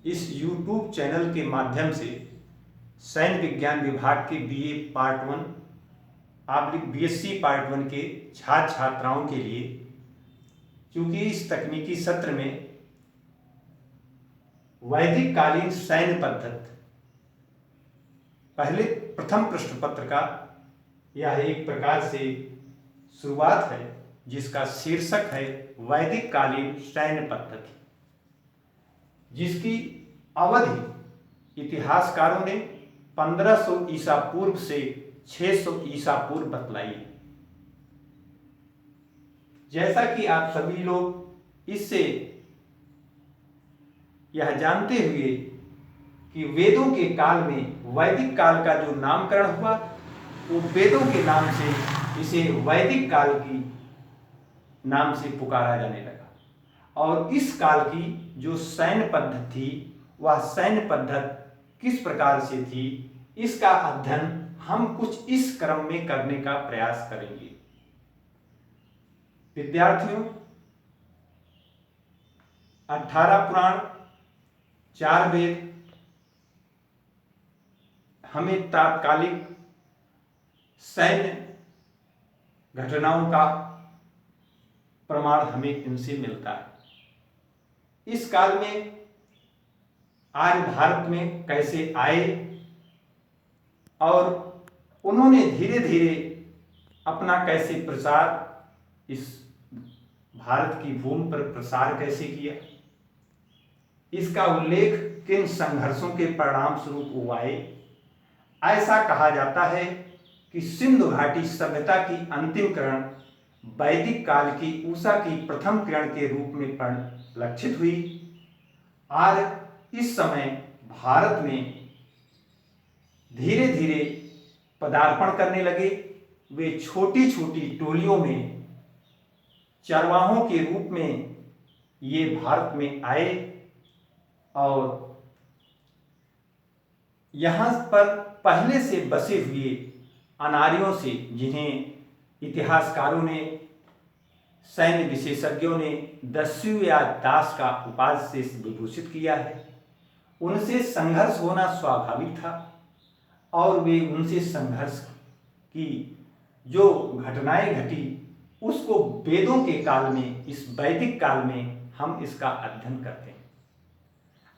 इस YouTube channel के माध्यम से सैन्य विज्ञान विभाग के BA पार्ट 1 BSc पार्ट 1 के छात्र छात्राओं के लिए, क्योंकि इस तकनीकी सत्र में वैदिक कालीन सैन्य पद्धति पहले प्रथम प्रश्न पत्र का यह एक प्रकार से शुरुआत है, जिसका शीर्षक है वैदिक कालीन सैन्य पद्धति, जिसकी अवधि इतिहासकारों ने 1500 ईसा पूर्व से 600 ईसा पूर्व बतलाई। जैसा कि आप सभी लोग इससे यह जानते हुए कि वेदों के काल में वैदिक काल का जो नामकरण हुआ वो वेदों के नाम से इसे वैदिक काल की नाम से पुकारा जाने लगा। और इस काल की जो सैन्य पद्धति थी वह सैन्य पद्धति किस प्रकार से थी, इसका अध्ययन हम कुछ इस क्रम में करने का प्रयास करेंगे। विद्यार्थियों, 18 पुराण, 4 वेद हमें तात्कालिक सैन्य घटनाओं का प्रमाण हमें इनसे मिलता है। इस काल में आर्य भारत में कैसे आए और उन्होंने धीरे धीरे अपना कैसे प्रसार इस भारत की भूमि पर प्रसार कैसे किया, इसका उल्लेख किन संघर्षों के परिणाम स्वरूप हुआ है। ऐसा कहा जाता है कि सिंधु घाटी सभ्यता की अंतिम किरण वैदिक काल की उषा की प्रथम किरण के रूप में परिलक्षित हुई। और इस समय भारत में धीरे धीरे पदार्पण करने लगे। वे छोटी छोटी टोलियों में चरवाहों के रूप में ये भारत में आए और यहाँ पर पहले से बसे हुए अनार्यों से, जिन्हें इतिहासकारों ने, सैन्य विशेषज्ञों ने दस्यु या दास का उपाधि से विभूषित किया है, उनसे संघर्ष होना स्वाभाविक था। और वे उनसे संघर्ष की जो घटनाएं घटी उसको वेदों के काल में, इस वैदिक काल में हम इसका अध्ययन करते हैं।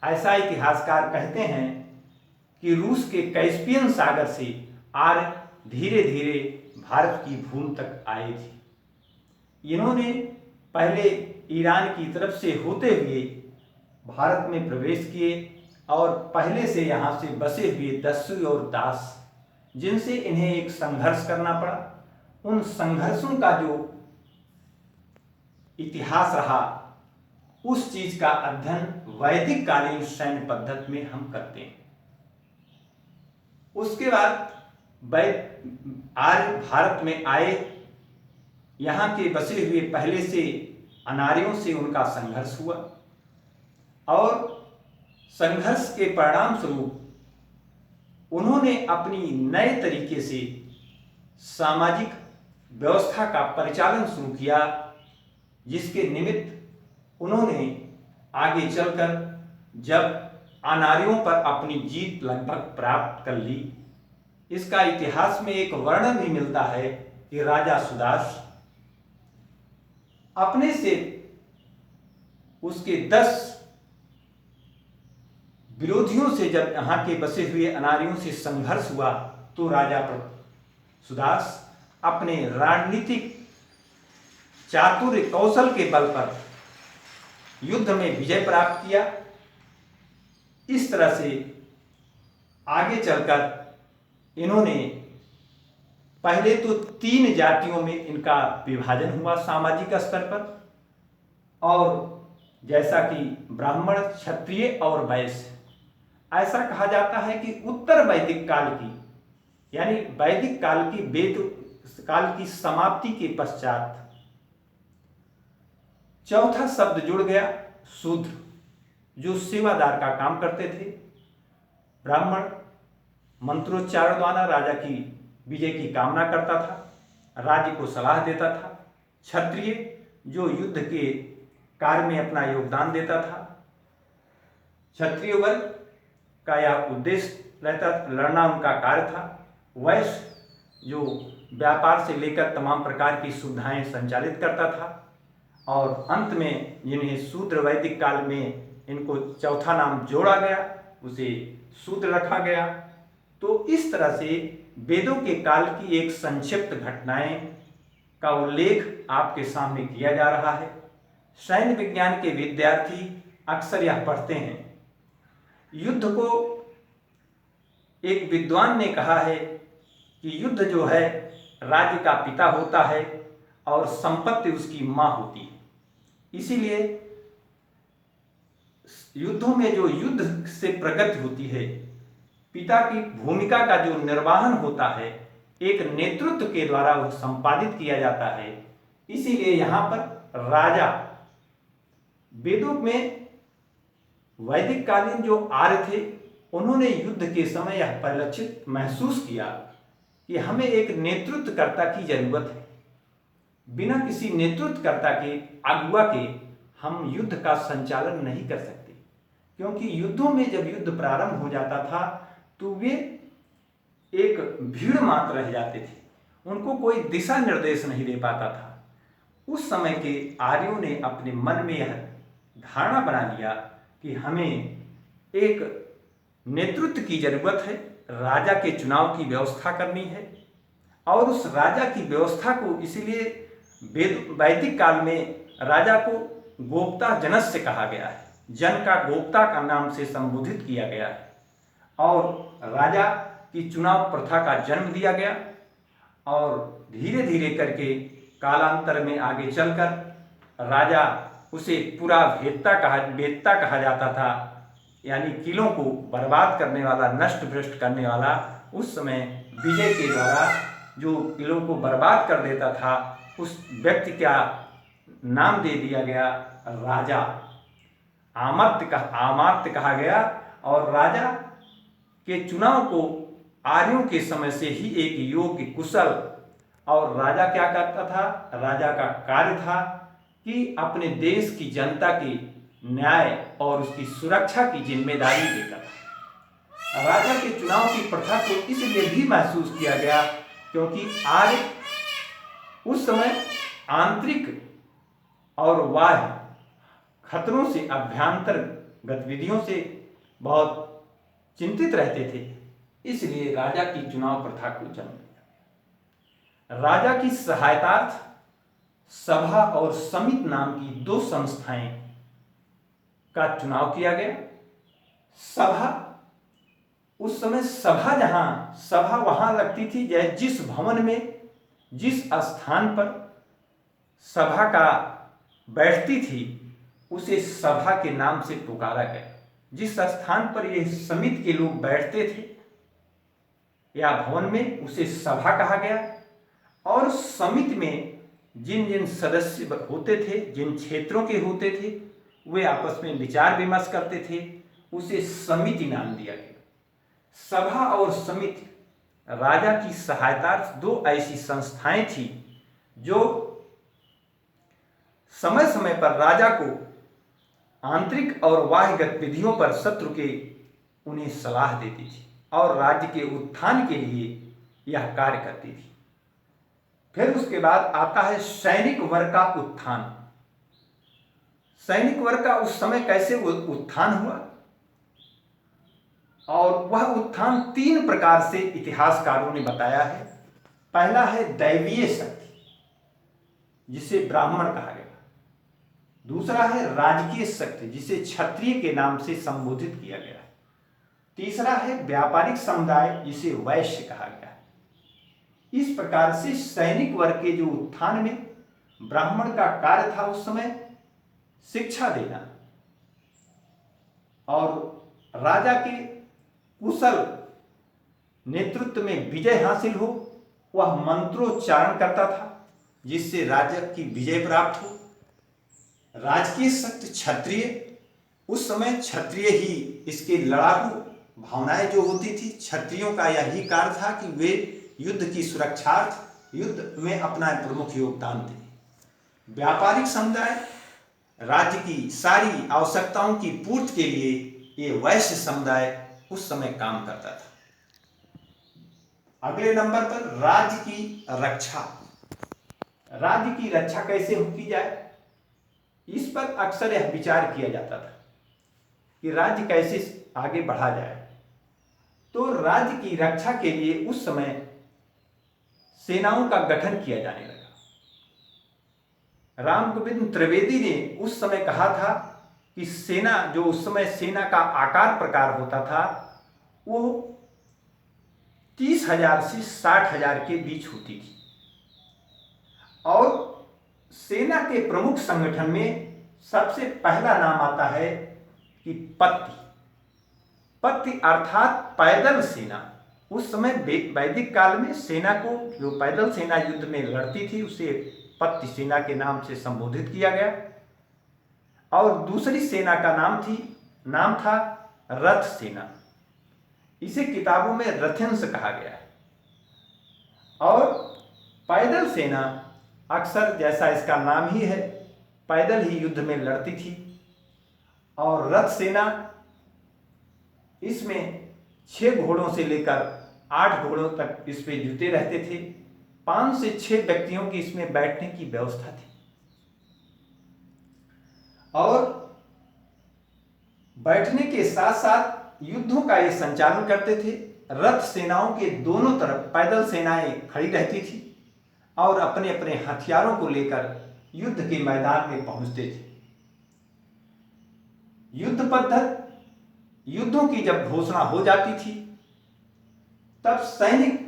ऐसा इतिहासकार कहते हैं कि रूस के कैस्पियन सागर से आर्य धीरे धीरे भारत की भूमि तक आए थे। इन्होंने पहले ईरान की तरफ से होते हुए भारत में प्रवेश किए और पहले से यहाँ से बसे हुए दस्यु और दास, जिनसे इन्हें एक संघर्ष करना पड़ा, उन संघर्षों का जो इतिहास रहा उस चीज का अध्ययन वैदिक कालीन सैन्य पद्धति में हम करते हैं। उसके बाद आर्य भारत में आए, यहाँ के बसे हुए पहले से अनार्यों से उनका संघर्ष हुआ और संघर्ष के परिणाम स्वरूप उन्होंने अपनी नए तरीके से सामाजिक व्यवस्था का परिचालन शुरू किया, जिसके निमित्त उन्होंने आगे चलकर जब अनार्यों पर अपनी जीत लगभग प्राप्त कर ली। इसका इतिहास में एक वर्णन भी मिलता है कि राजा सुदास अपने से उसके 10 विरोधियों से जब यहाँ के बसे हुए अनार्यों से संघर्ष हुआ तो राजा सुदास अपने रणनीतिक चातुर्य कौशल के बल पर युद्ध में विजय प्राप्त किया। इस तरह से आगे चलकर इन्होंने पहले तो 3 जातियों में इनका विभाजन हुआ सामाजिक स्तर पर, और जैसा कि ब्राह्मण, क्षत्रिय और वैश्य। ऐसा कहा जाता है कि उत्तर वैदिक काल की, यानी वैदिक काल की, वेद काल की समाप्ति के पश्चात चौथा शब्द जुड़ गया, शूद्र, जो सेवादार का काम करते थे। ब्राह्मण मंत्रोच्चारण द्वारा राजा की विजय की कामना करता था, राज्य को सलाह देता था। क्षत्रिय जो युद्ध के कार्य में अपना योगदान देता था। क्षत्रिय वर्ग का यह उद्देश्य रहता, लड़ना उनका कार्य था। वैश्य जो व्यापार से लेकर तमाम प्रकार की सुविधाएं संचालित करता था। और अंत में जिन्हें शूद्र वैदिक काल में इनको चौथा नाम जोड़ा गया, उसे शूद्र रखा गया। तो इस तरह से वेदों के काल की एक संक्षिप्त घटनाएं का उल्लेख आपके सामने किया जा रहा है। सैन्य विज्ञान के विद्यार्थी अक्सर यह पढ़ते हैं। युद्ध को एक विद्वान ने कहा है कि युद्ध जो है राज्य का पिता होता है और संपत्ति उसकी मां होती है। इसीलिए युद्धों में जो युद्ध से प्रगति होती है, पिता की भूमिका का जो निर्वहन होता है, एक नेतृत्व के द्वारा वह संपादित किया जाता है। इसीलिए यहाँ पर राजा, वेदों में वैदिक कालीन जो आर्य थे, उन्होंने युद्ध के समय यह परिलक्षित महसूस किया कि हमें एक नेतृत्वकर्ता की जरूरत है। बिना किसी नेतृत्वकर्ता के, अगुवा के, हम युद्ध का संचालन नहीं कर सकते। क्योंकि युद्धों में जब युद्ध प्रारंभ हो जाता था तो वे एक भीड़ मात्र रह जाते थे, उनको कोई दिशा निर्देश नहीं दे पाता था। उस समय के आर्यों ने अपने मन में यह धारणा बना लिया कि हमें एक नेतृत्व की जरूरत है, राजा के चुनाव की व्यवस्था करनी है। और उस राजा की व्यवस्था को इसलिए वैदिक काल में राजा को गोप्ता जनस्य कहा गया है, जन का गोप्ता का नाम से संबोधित किया गया है। और राजा की चुनाव प्रथा का जन्म दिया गया और धीरे धीरे करके कालांतर में आगे चलकर राजा, उसे पूरा वेत्ता कहा जाता था, यानी किलों को बर्बाद करने वाला, नष्ट भ्रष्ट करने वाला। उस समय विजय के द्वारा जो किलों को बर्बाद कर देता था, उस व्यक्ति का नाम दे दिया गया राजा। आमात्य कहा गया। और राजा के चुनाव को आर्यों के समय से ही एक योग्य, कुशल, और राजा क्या करता था, राजा का कार्य था कि अपने देश की जनता की न्याय और उसकी सुरक्षा की जिम्मेदारी लेता था। राजा के चुनाव की प्रथा को इसलिए भी महसूस किया गया क्योंकि आर्य उस समय आंतरिक और बाह्य खतरों से, अभ्यंतर गतिविधियों से बहुत चिंतित रहते थे। इसलिए राजा की चुनाव प्रथा को जन्म दिया। राजा की सहायतार्थ सभा और समिति नाम की दो संस्थाएं का चुनाव किया गया। सभा, उस समय सभा वहां लगती थी जिस भवन में, जिस स्थान पर सभा का बैठती थी, उसे सभा के नाम से पुकारा गया। जिस स्थान पर ये समिति के लोग बैठते थे या भवन में, उसे सभा कहा गया। और समिति में जिन जिन सदस्य होते थे, जिन क्षेत्रों के होते थे, वे आपस में विचार विमर्श करते थे, उसे समिति नाम दिया गया। सभा और समिति राजा की सहायतार्थ दो ऐसी संस्थाएं थी जो समय समय पर राजा को आंतरिक और बाह्य गतिविधियों पर शत्रु के उन्हें सलाह देती थी और राज्य के उत्थान के लिए यह कार्य करती थी। फिर उसके बाद आता है सैनिक वर्ग का उत्थान। सैनिक वर्ग का उस समय कैसे उत्थान हुआ, और वह उत्थान तीन प्रकार से इतिहासकारों ने बताया है। पहला है दैवीय शक्ति, जिसे ब्राह्मण कहा गया। दूसरा है राजकीय शक्ति, जिसे क्षत्रिय के नाम से संबोधित किया गया। तीसरा है व्यापारिक समुदाय, जिसे वैश्य कहा गया। इस प्रकार से सैनिक वर्ग के जो उत्थान में ब्राह्मण का कार्य था उस समय शिक्षा देना, और राजा के कुशल नेतृत्व में विजय हासिल हो, वह मंत्रोच्चारण करता था जिससे राज्य की विजय प्राप्त हो। राजकीय शक्ति क्षत्रिय, उस समय क्षत्रिय ही इसके लड़ाकू भावनाएं जो होती थी, क्षत्रियों का यही कार्य था कि वे युद्ध की सुरक्षार्थ युद्ध में अपना प्रमुख योगदान दें। व्यापारिक समुदाय राज्य की सारी आवश्यकताओं की पूर्ति के लिए ये वैश्य समुदाय उस समय काम करता था। अगले नंबर पर राज्य की रक्षा। राज्य की रक्षा कैसे की जाए, इस पर अक्सर यह विचार किया जाता था कि राज्य कैसे आगे बढ़ा जाए। तो राज्य की रक्षा के लिए उस समय सेनाओं का गठन किया जाने लगा। रामगोविंद त्रिवेदी ने उस समय कहा था कि सेना, जो उस समय सेना का आकार प्रकार होता था, वो 30,000 से 60,000 के बीच होती थी। और सेना के प्रमुख संगठन में सबसे पहला नाम आता है कि पत्ति। पत्ति अर्थात पैदल सेना। उस समय वैदिक काल में सेना को, जो पैदल सेना युद्ध में लड़ती थी, उसे पत्ति सेना के नाम से संबोधित किया गया। और दूसरी सेना का नाम था रथ सेना। इसे किताबों में रथेंस कहा गया है। और पैदल सेना अक्सर, जैसा इसका नाम ही है, पैदल ही युद्ध में लड़ती थी। और रथ सेना, इसमें 6 घोड़ों से लेकर 8 घोड़ों तक इस पे जुटे रहते थे। 5 से 6 व्यक्तियों की इसमें बैठने की व्यवस्था थी। और बैठने के साथ साथ युद्धों का ये संचालन करते थे। रथ सेनाओं के दोनों तरफ पैदल सेनाएं खड़ी रहती थी और अपने अपने हथियारों को लेकर युद्ध के मैदान में पहुंचते थे। युद्ध पद्धति, युद्धों की जब घोषणा हो जाती थी, तब सैनिक,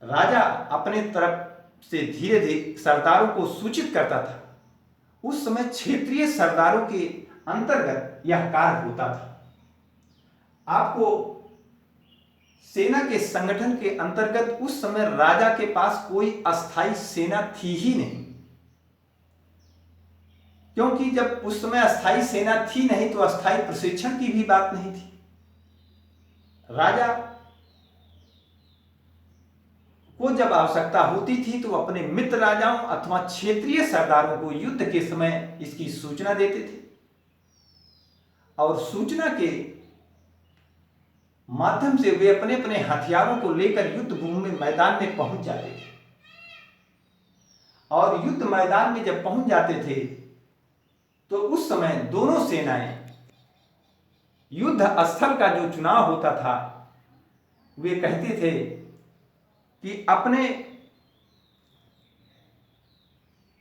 राजा अपने तरफ से धीरे धीरे सरदारों को सूचित करता था। उस समय क्षेत्रीय सरदारों के अंतर्गत यह कार्य होता था। आपको सेना के संगठन के अंतर्गत उस समय राजा के पास कोई अस्थाई सेना थी ही नहीं, क्योंकि जब उस समय अस्थाई सेना थी नहीं तो अस्थाई प्रशिक्षण की भी बात नहीं थी। राजा को जब आवश्यकता होती थी तो अपने मित्र राजाओं अथवा क्षेत्रीय सरदारों को युद्ध के समय इसकी सूचना देते थे। और सूचना के माध्यम से वे अपने अपने हथियारों को लेकर युद्ध भूमि में, मैदान में पहुंच जाते थे। और युद्ध मैदान में जब पहुंच जाते थे तो उस समय दोनों सेनाएं, युद्ध स्थल का जो चुनाव होता था, वे कहते थे कि अपने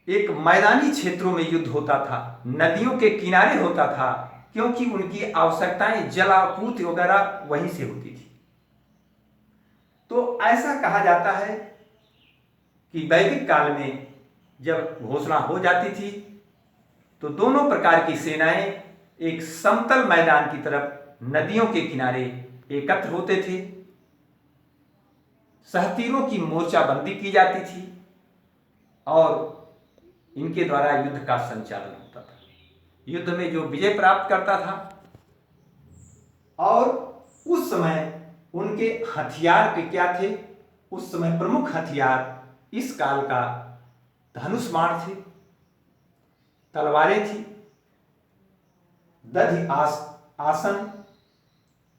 एक मैदानी क्षेत्रों में युद्ध होता था, नदियों के किनारे होता था, क्योंकि उनकी आवश्यकताएं जल आपूर्ति वगैरह वहीं से होती थी। तो ऐसा कहा जाता है कि वैदिक काल में जब घोषणा हो जाती थी तो दोनों प्रकार की सेनाएं एक समतल मैदान की तरफ नदियों के किनारे एकत्र होते थे। सहतीरों की मोर्चाबंदी की जाती थी और इनके द्वारा युद्ध का संचालन होता था। युद्ध में जो विजय प्राप्त करता था, और उस समय उनके हथियार के क्या थे, उस समय प्रमुख हथियार इस काल का धनुष बाण थे, तलवारें थी, दधि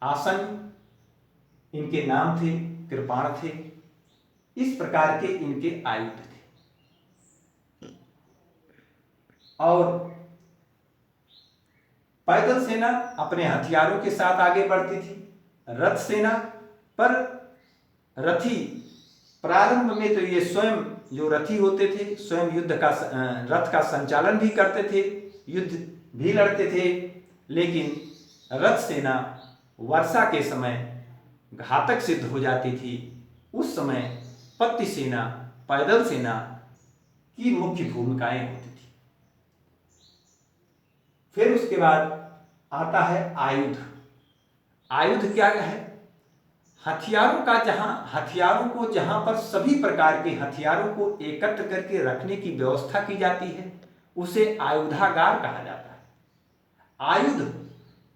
आसन इनके नाम थे, कृपाण थे। इस प्रकार के इनके आयुध थे। और पैदल सेना अपने हथियारों के साथ आगे बढ़ती थी। रथ सेना पर रथी, प्रारंभ में तो ये स्वयं जो रथी होते थे स्वयं युद्ध का रथ का संचालन भी करते थे, युद्ध भी लड़ते थे। लेकिन रथ सेना वर्षा के समय घातक सिद्ध हो जाती थी। उस समय पत्ति सेना, पैदल सेना की मुख्य भूमिकाएं होती थी। फिर उसके बाद आता है आयुध। आयुध क्या है? हथियारों को जहां पर सभी प्रकार के हथियारों को एकत्र करके रखने की व्यवस्था की जाती है, उसे आयुधागार कहा जाता है। आयुध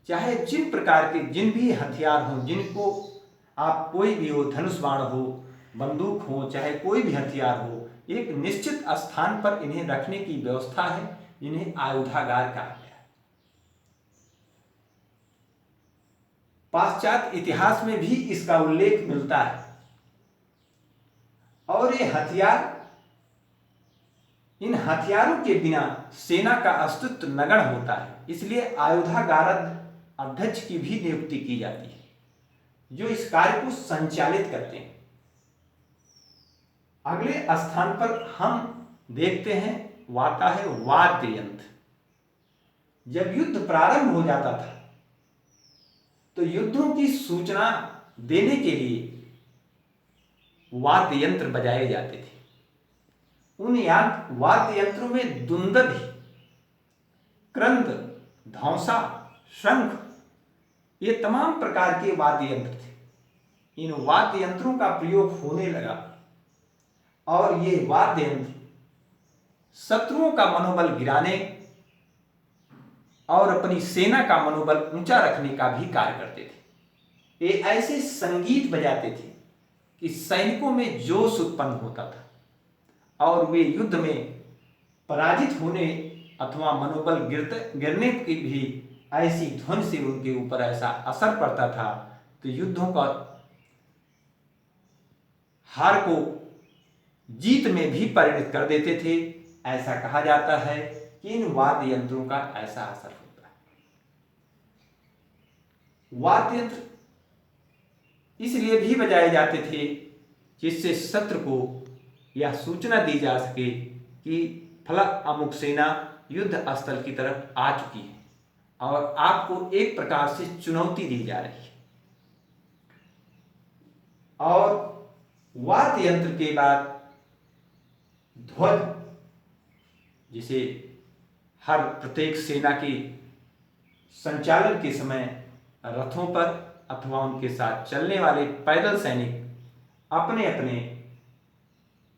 चाहे जिन प्रकार के जिन भी हथियार हों, जिनको आप कोई भी हो, धनुष बाण हो, बंदूक हो, चाहे कोई भी हथियार हो, एक निश्चित स्थान पर इन्हें रखने की व्यवस्था है, इन्हें आयुधागार कहा गया है। पाश्चात्य इतिहास में भी इसका उल्लेख मिलता है। और ये हथियार, इन हथियारों के बिना सेना का अस्तित्व नगण्य होता है। इसलिए आयुधागार अध्यक्ष की भी नियुक्ति की जाती है, जो इस कार्य को संचालित करते हैं। अगले स्थान पर हम देखते हैं, वो आता है वाद्य यंत्र। जब युद्ध प्रारंभ हो जाता था तो युद्धों की सूचना देने के लिए वाद्य यंत्र बजाए जाते थे। उन वाद्य यंत्रों में दुंदुभि, क्रंद, धौंसा, शंख, ये तमाम प्रकार के वाद्य यंत्र थे। इन वाद्य यंत्रों का प्रयोग होने लगा और ये वाद्य यंत्र शत्रुओं का मनोबल गिराने और अपनी सेना का मनोबल ऊंचा रखने का भी कार्य करते थे। ये ऐसे संगीत बजाते थे कि सैनिकों में जोश उत्पन्न होता था और वे युद्ध में पराजित होने अथवा मनोबल गिरने की भी ऐसी ध्वनि से उनके ऊपर ऐसा असर पड़ता था, तो युद्धों का हार को जीत में भी परिणत कर देते थे। ऐसा कहा जाता है कि इन वाद्य यंत्रों का ऐसा असर होता है। वाद्य यंत्र इसलिए भी बजाए जाते थे जिससे शत्रु को यह सूचना दी जा सके कि फला अमुक सेना युद्ध स्थल की तरफ आ चुकी है और आपको एक प्रकार से चुनौती दी जा रही है। और वाद्य यंत्र के बाद ध्वज, जिसे हर प्रत्येक सेना के संचालन के समय रथों पर अथवा उनके साथ चलने वाले पैदल सैनिक अपने अपने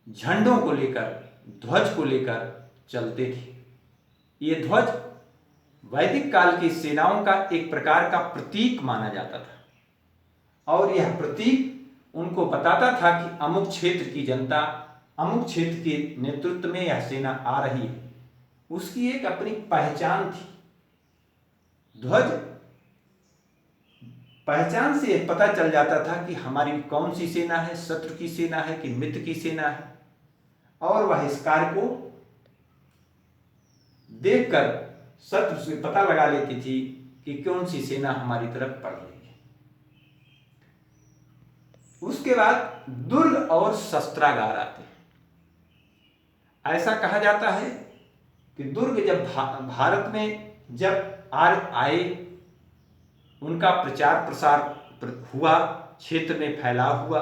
झंडों को लेकर, ध्वज को लेकर चलते थे। ये ध्वज वैदिक काल की सेनाओं का एक प्रकार का प्रतीक माना जाता था और यह प्रतीक उनको बताता था कि अमुक क्षेत्र की जनता अमुक क्षेत्र के नेतृत्व में यह सेना आ रही है। उसकी एक अपनी पहचान थी। ध्वज पहचान से पता चल जाता था कि हमारी कौन सी सेना है, शत्रु की सेना है कि मित्र की सेना है, और वह इस कार्य को देखकर शत्रु से पता लगा लेती थी कि कौन सी सेना हमारी तरफ पड़ रही है। उसके बाद दुर्ग और शस्त्रागार आते हैं। ऐसा कहा जाता है कि दुर्ग जब भारत में जब आर्य आए, उनका प्रचार प्रसार हुआ, क्षेत्र में फैलाव हुआ,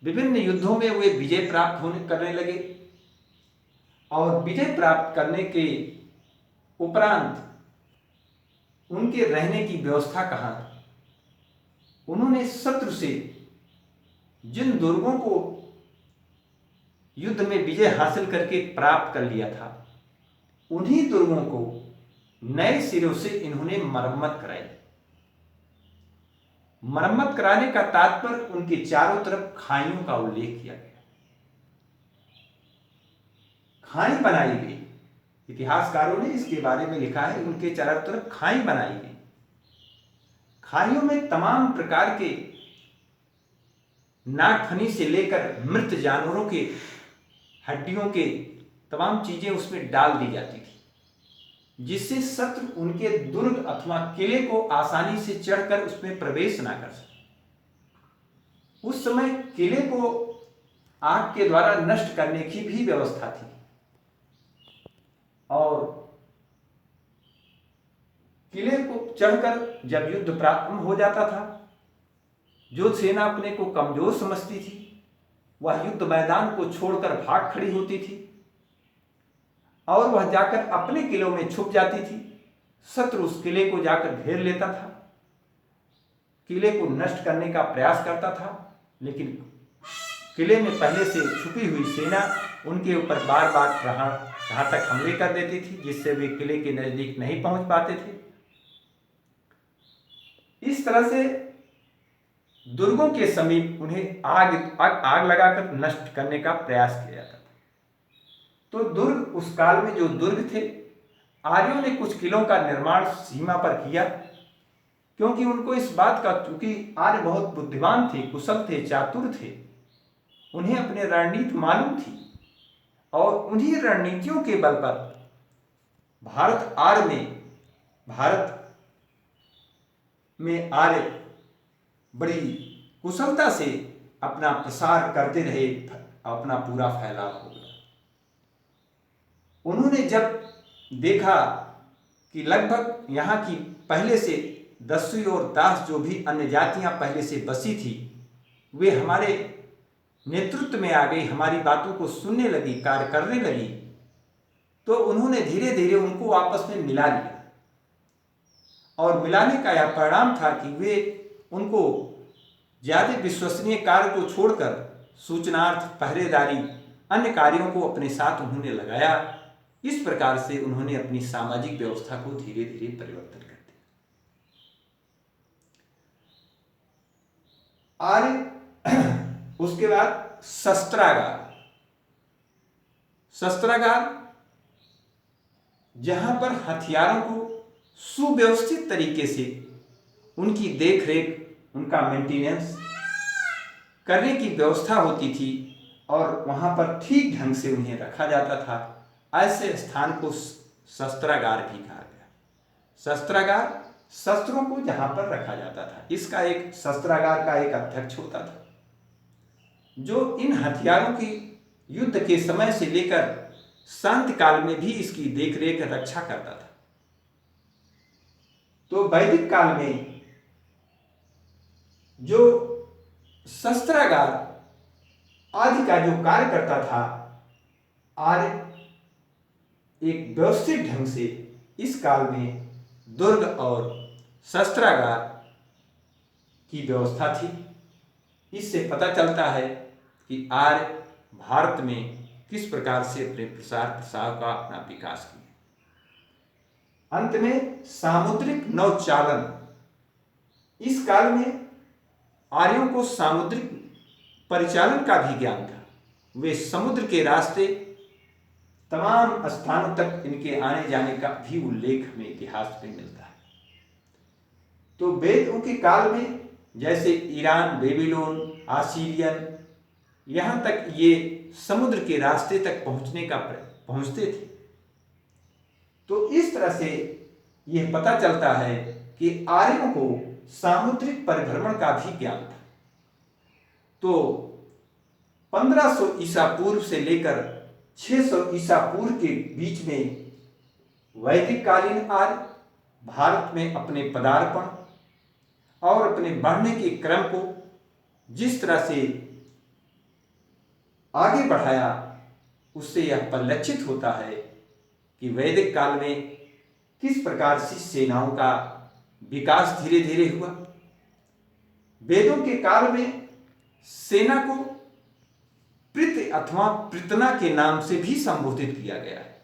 विभिन्न युद्धों में वे विजय प्राप्त करने लगे और विजय प्राप्त करने के उपरांत उनके रहने की व्यवस्था कहाँ थी। उन्होंने शत्रु से जिन दुर्गों को युद्ध में विजय हासिल करके प्राप्त कर लिया था, उन्हीं दुर्गों को नए सिरों से इन्होंने मरम्मत कराई। मरम्मत कराने का तात्पर्य उनके चारों तरफ खाइयों का उल्लेख किया गया। खाई बनाई गई, इतिहासकारों ने इसके बारे में लिखा है, उनके चारों तरफ खाई बनाई गई। खाइयों में तमाम प्रकार के नागफनी से लेकर मृत जानवरों के हड्डियों के तमाम चीजें उसमें डाल दी जाती थी, जिससे शत्रु उनके दुर्ग अथवा किले को आसानी से चढ़कर उसमें प्रवेश ना कर सके। उस समय किले को आग के द्वारा नष्ट करने की भी व्यवस्था थी और किले को चढ़कर जब युद्ध प्रारंभ हो जाता था, जो सेना अपने को कमजोर समझती थी वह युद्ध मैदान को छोड़कर भाग खड़ी होती थी और वह जाकर अपने किलों में छुप जाती थी। शत्रु उस किले को जाकर घेर लेता था, किले को नष्ट करने का प्रयास करता था, लेकिन किले में पहले से छुपी हुई सेना उनके ऊपर बार बार घातक हमले कर देती थी, जिससे वे किले के नजदीक नहीं पहुंच पाते थे। इस तरह से दुर्गों के समीप उन्हें आग लगाकर नष्ट करने का प्रयास किया जाता था। तो दुर्ग, उस काल में जो दुर्ग थे, आर्यों ने कुछ किलों का निर्माण सीमा पर किया क्योंकि उनको इस बात का, क्योंकि आर्य बहुत बुद्धिमान थे, कुशल थे, चातुर थे, उन्हें अपने रणनीति मालूम थी और उन्हीं रणनीतियों के बल पर भारत में आर्य बड़ी कुशलता से अपना प्रसार करते रहे, अपना पूरा फैलाव हो गया। उन्होंने जब देखा कि लगभग यहाँ की पहले से दस्यु और दास जो भी अन्य जातियां पहले से बसी थी, वे हमारे नेतृत्व में आ गई, हमारी बातों को सुनने लगी, कार्य करने लगी, तो उन्होंने धीरे धीरे उनको आपस में मिला लिया। और मिलाने का यह परिणाम था कि वे उनको ज्यादा विश्वसनीय कार्य को छोड़कर सूचनार्थ, पहरेदारी, अन्य कार्यों को अपने साथ उन्होंने लगाया। इस प्रकार से उन्होंने अपनी सामाजिक व्यवस्था को धीरे धीरे परिवर्तन कर दिया। आर्य उसके बाद शस्त्रागार, जहां पर हथियारों को सुव्यवस्थित तरीके से उनकी देखरेख, उनका मेंटेनेंस करने की व्यवस्था होती थी और वहां पर ठीक ढंग से उन्हें रखा जाता था। ऐसे स्थान को शस्त्रागार भी कहा गया। शस्त्रागार, शस्त्रों को जहां पर रखा जाता था, इसका एक शस्त्रागार का एक अध्यक्ष होता था जो इन हथियारों की युद्ध के समय से लेकर शांति काल में भी इसकी देखरेख, रक्षा करता था। तो वैदिक काल में जो शस्त्रागार आदि का जो कार्य करता था, आर्य एक व्यवस्थित ढंग से इस काल में दुर्ग और शस्त्रागार की व्यवस्था थी। इससे पता चलता है कि आर्य भारत में किस प्रकार से अपने प्रसार प्रसार का अपना विकास किया। अंत में सामुद्रिक नौचालन, इस काल में आर्यों को सामुद्रिक परिचालन का भी ज्ञान था। वे समुद्र के रास्ते तमाम स्थानों तक इनके आने जाने का भी उल्लेख हमें इतिहास में मिलता है। तो वेदों के काल में जैसे ईरान, बेबीलोन, आसीरियन, यहां तक ये समुद्र के रास्ते तक पहुंचते थे। तो इस तरह से यह पता चलता है कि आर्यों को सामुद्रिक परिभ्रमण का भी ज्ञान था। तो 1500 ईसा पूर्व से लेकर 600 ईसा पूर्व के बीच में वैदिक कालीन आर्य भारत में अपने पदार्पण और अपने बढ़ने के क्रम को जिस तरह से आगे बढ़ाया, उससे यह परिलक्षित होता है कि वैदिक काल में किस प्रकार से सेनाओं का विकास धीरे धीरे हुआ। वेदों के काल में सेना को प्रीत अथवा पृतना के नाम से भी संबोधित किया गया है।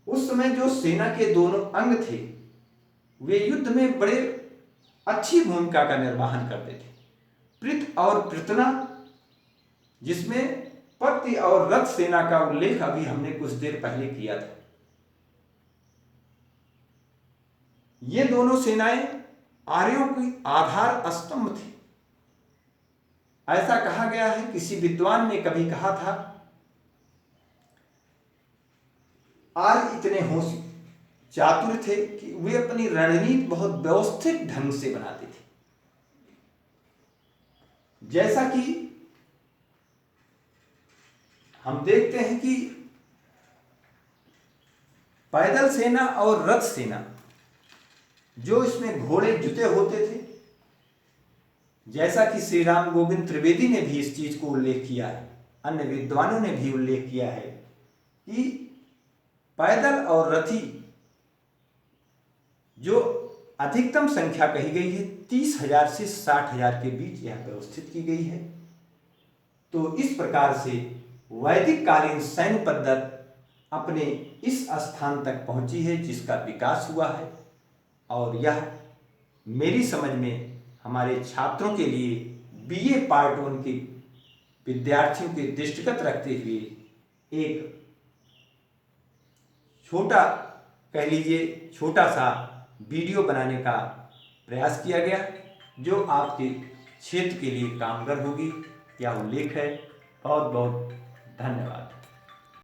उस समय जो सेना के दोनों अंग थे, वे युद्ध में बड़े अच्छी भूमिका का निर्वहन करते थे। प्रीत और पृतना, जिसमें पत्ति और रथ सेना का उल्लेख अभी हमने कुछ देर पहले किया था। ये दोनों सेनाएं आर्यों की आधार स्तंभ थी। ऐसा कहा गया है, किसी विद्वान ने कभी कहा था, आर्य इतने होश चातुर थे कि वे अपनी रणनीति बहुत व्यवस्थित ढंग से बनाते थे। जैसा कि हम देखते हैं कि पैदल सेना और रथ सेना, जो इसमें घोड़े जुते होते थे, जैसा कि श्री राम गोविंद त्रिवेदी ने भी इस चीज को उल्लेख किया है, अन्य विद्वानों ने भी उल्लेख किया है कि पैदल और रथी जो अधिकतम संख्या कही गई है 30,000 से 60,000 के बीच यह व्यवस्थित की गई है। तो इस प्रकार से वैदिक कालीन सैन्य पद्धति अपने इस स्थान तक पहुंची है जिसका विकास हुआ है। और यह मेरी समझ में हमारे छात्रों के लिए बीए पार्ट 1 के विद्यार्थियों के दृष्टिगत रखते हुए एक छोटा, कह लीजिए छोटा सा वीडियो बनाने का प्रयास किया गया जो आपके क्षेत्र के लिए कामगर होगी, यह उल्लेख है। बहुत बहुत धन्यवाद।